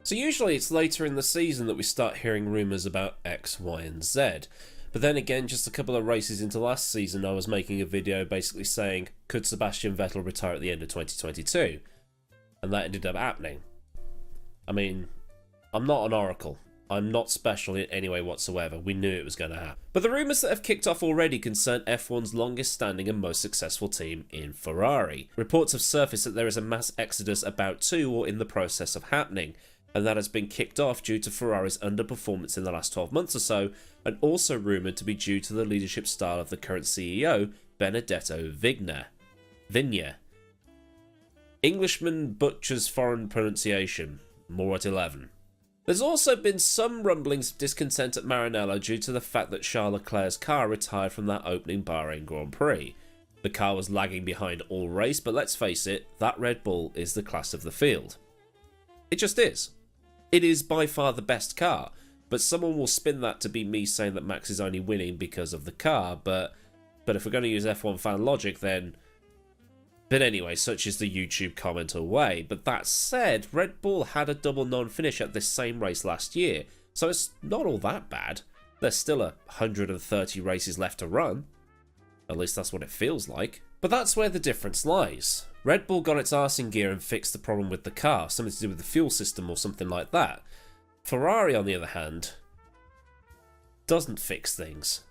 So usually it's later in the season that we start hearing rumours about X, Y and Z. But then again, just a couple of races into last season, I was making a video basically saying, could Sebastian Vettel retire at the end of 2022? And that ended up happening. I mean, I'm not an oracle. I'm not special in any way whatsoever. We knew it was going to happen. But the rumours that have kicked off already concern F1's longest standing and most successful team in Ferrari. Reports have surfaced that there is a mass exodus about to or in the process of happening, and that has been kicked off due to Ferrari's underperformance in the last 12 months or so, and also rumoured to be due to the leadership style of the current CEO, Benedetto Vigna. Englishman butchers foreign pronunciation. More at 11. There's also been some rumblings of discontent at Maranello due to the fact that Charles Leclerc's car retired from that opening Bahrain Grand Prix. The car was lagging behind all race, but let's face it, that Red Bull is the class of the field. It just is. It is by far the best car, but someone will spin that to be me saying that Max is only winning because of the car, but if we're going to use F1 fan logic, then... But anyway, such is the YouTube comment away. But that said, Red Bull had a double non-finish at this same race last year, so it's not all that bad. There's still 130 races left to run. At least that's what it feels like. But that's where the difference lies. Red Bull got its arse in gear and fixed the problem with the car, something to do with the fuel system or something like that. Ferrari, on the other hand, doesn't fix things.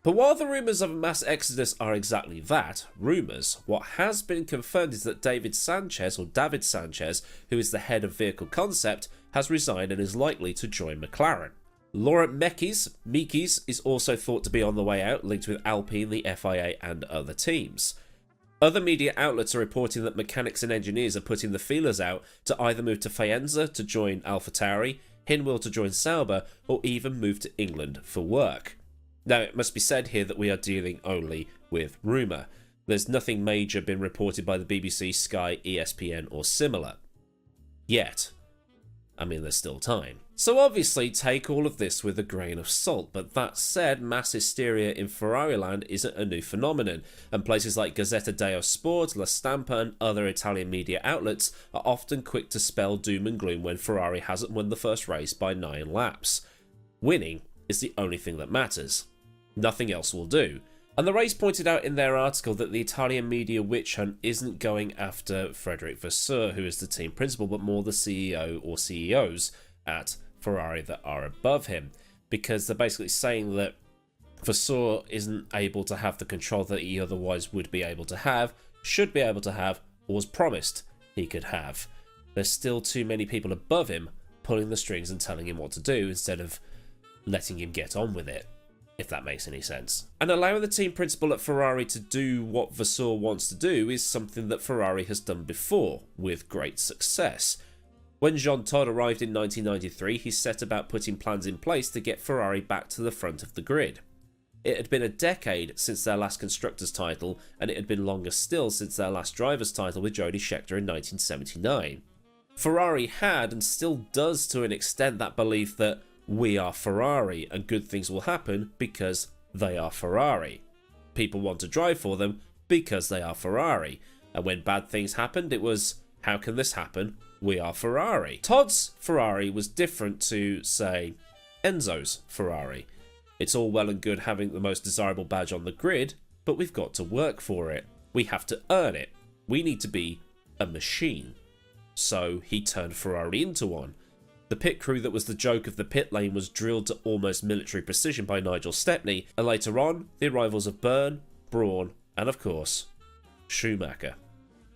But while the rumours of a mass exodus are exactly that, rumours, what has been confirmed is that David Sanchez, who is the head of vehicle concept, has resigned and is likely to join McLaren. Laurent Mekies is also thought to be on the way out, linked with Alpine, the FIA and other teams. Other media outlets are reporting that mechanics and engineers are putting the feelers out to either move to Faenza to join AlphaTauri, Hinwil to join Sauber, or even move to England for work. Now, it must be said here that we are dealing only with rumour. There's nothing major been reported by the BBC, Sky, ESPN or similar. Yet. I mean, there's still time. So obviously take all of this with a grain of salt, but that said, mass hysteria in Ferrari land isn't a new phenomenon, and places like Gazzetta dello Sport, La Stampa and other Italian media outlets are often quick to spell doom and gloom when Ferrari hasn't won the first race by 9 laps. Winning is the only thing that matters. Nothing else will do. And the race pointed out in their article that the Italian media witch hunt isn't going after Frédéric Vasseur, who is the team principal, but more the CEO or CEOs at Ferrari that are above him, because they're basically saying that Vasseur isn't able to have the control that he otherwise would be able to have, should be able to have, or was promised he could have. There's still too many people above him pulling the strings and telling him what to do instead of letting him get on with it, if that makes any sense. And allowing the team principal at Ferrari to do what Vasseur wants to do is something that Ferrari has done before, with great success. When Jean Todt arrived in 1993, he set about putting plans in place to get Ferrari back to the front of the grid. It had been a decade since their last Constructors' title, and it had been longer still since their last Drivers' title with Jody Scheckter in 1979. Ferrari had, and still does to an extent, that belief that we are Ferrari and good things will happen because they are Ferrari. People want to drive for them because they are Ferrari. And when bad things happened, it was, how can this happen? We are Ferrari. Todd's Ferrari was different to, say, Enzo's Ferrari. It's all well and good having the most desirable badge on the grid, but we've got to work for it. We have to earn it. We need to be a machine. So he turned Ferrari into one. The pit crew that was the joke of the pit lane was drilled to almost military precision by Nigel Stepney, and later on, the arrivals of Byrne, Brawn, and of course, Schumacher.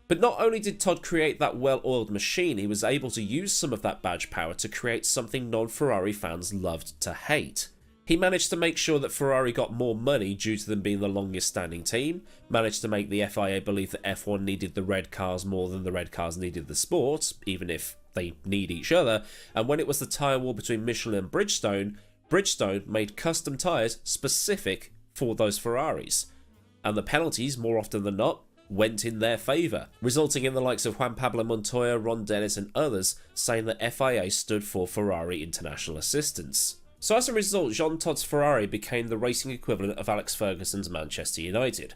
But not only did Todd create that well-oiled machine, he was able to use some of that badge power to create something non-Ferrari fans loved to hate. He managed to make sure that Ferrari got more money due to them being the longest standing team, managed to make the FIA believe that F1 needed the red cars more than the red cars needed the sport, even if they need each other, and when it was the tyre war between Michelin and Bridgestone made custom tyres specific for those Ferraris. And the penalties, more often than not, went in their favour, resulting in the likes of Juan Pablo Montoya, Ron Dennis and others saying that FIA stood for Ferrari International Assistance. So as a result, Jean Todt's Ferrari became the racing equivalent of Alex Ferguson's Manchester United.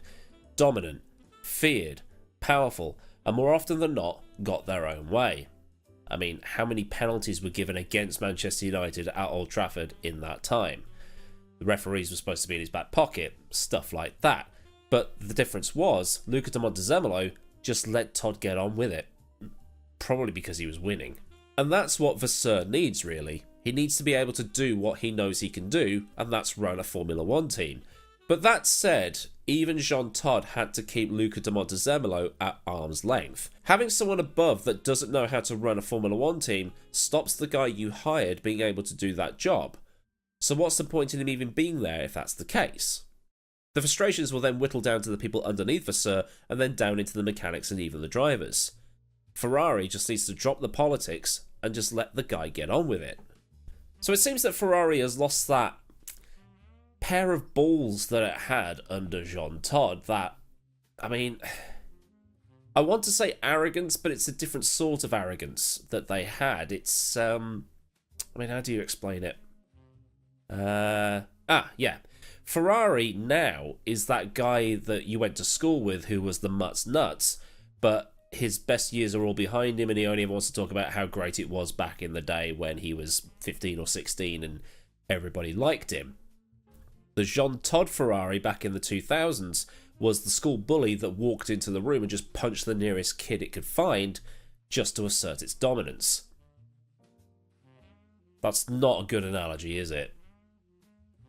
Dominant, feared, powerful, and more often than not, got their own way. I mean, how many penalties were given against Manchester United at Old Trafford in that time? The referees were supposed to be in his back pocket, stuff like that. But the difference was, Luca de Montezemolo just let Todd get on with it. Probably because he was winning. And that's what Vasseur needs, really. He needs to be able to do what he knows he can do, and that's run a Formula 1 team. But that said, even Jean Todt had to keep Luca de Montezemolo at arm's length. Having someone above that doesn't know how to run a Formula 1 team stops the guy you hired being able to do that job. So what's the point in him even being there if that's the case? The frustrations will then whittle down to the people underneath Vasseur and then down into the mechanics and even the drivers. Ferrari just needs to drop the politics and just let the guy get on with it. So it seems that Ferrari has lost that pair of balls that it had under Jean Todt. That, I mean, I want to say arrogance, but it's a different sort of arrogance that they had. It's, I mean, how do you explain it? Yeah. Ferrari now is that guy that you went to school with who was the mutt's nuts, but his best years are all behind him and he only ever wants to talk about how great it was back in the day when he was 15 or 16 and everybody liked him. The Jean Todt Ferrari back in the 2000s was the school bully that walked into the room and just punched the nearest kid it could find just to assert its dominance. That's not a good analogy, is it?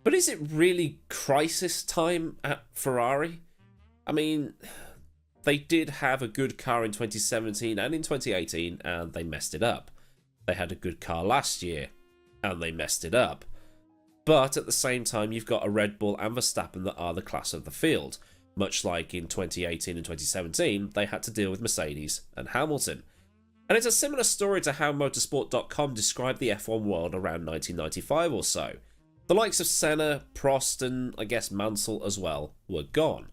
But is it really crisis time at Ferrari? I mean, they did have a good car in 2017 and in 2018, and they messed it up. They had a good car last year, and they messed it up. But at the same time, you've got a Red Bull and Verstappen that are the class of the field. Much like in 2018 and 2017, they had to deal with Mercedes and Hamilton. And it's a similar story to how motorsport.com described the F1 world around 1995 or so. The likes of Senna, Prost, and I guess Mansell as well were gone.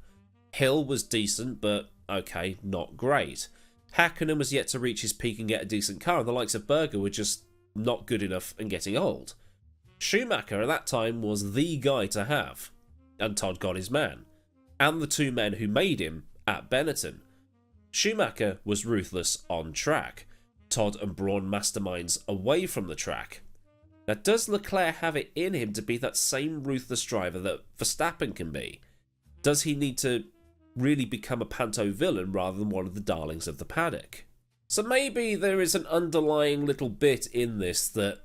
Hill was decent, but okay, not great. Hakkinen was yet to reach his peak and get a decent car, and the likes of Berger were just not good enough and getting old. Schumacher at that time was the guy to have, and Todd got his man, and the two men who made him at Benetton. Schumacher was ruthless on track, Todd and Braun masterminds away from the track. Now, does Leclerc have it in him to be that same ruthless driver that Verstappen can be? Does he need to really become a panto villain rather than one of the darlings of the paddock? So maybe there is an underlying little bit in this that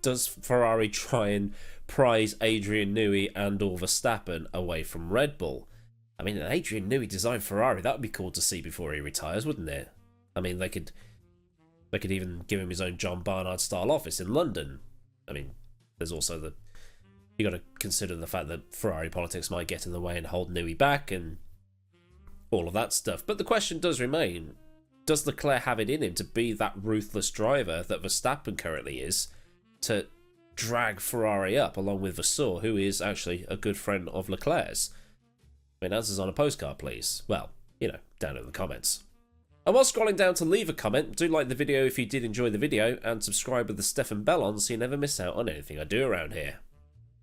does Ferrari try and prize Adrian Newey and or Verstappen away from Red Bull? I mean, an Adrian Newey designed Ferrari, that would be cool to see before he retires, wouldn't it? I mean, they could even give him his own John Barnard-style office in London. I mean, there's also you got to consider the fact that Ferrari politics might get in the way and hold Newey back and all of that stuff. But the question does remain, does Leclerc have it in him to be that ruthless driver that Verstappen currently is, to drag Ferrari up along with Vasseur, who is actually a good friend of Leclerc's? I mean, answers on a postcard, please. Well, you know, down in the comments. And while scrolling down to leave a comment, do like the video if you did enjoy the video, and subscribe with the Stefan bell on so you never miss out on anything I do around here.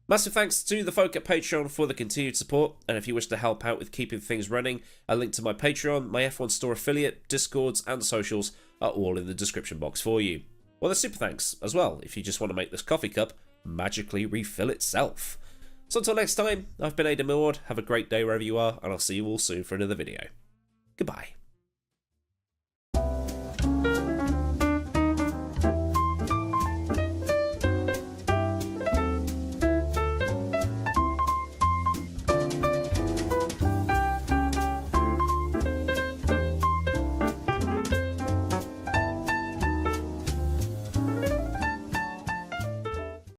Massive thanks to the folk at Patreon for the continued support, and if you wish to help out with keeping things running, a link to my Patreon, my F1 Store affiliate, Discords and socials are all in the description box for you. Well, there's super thanks as well if you just want to make this coffee cup magically refill itself. So until next time, I've been AdmiralLaWind, have a great day wherever you are, and I'll see you all soon for another video. Goodbye.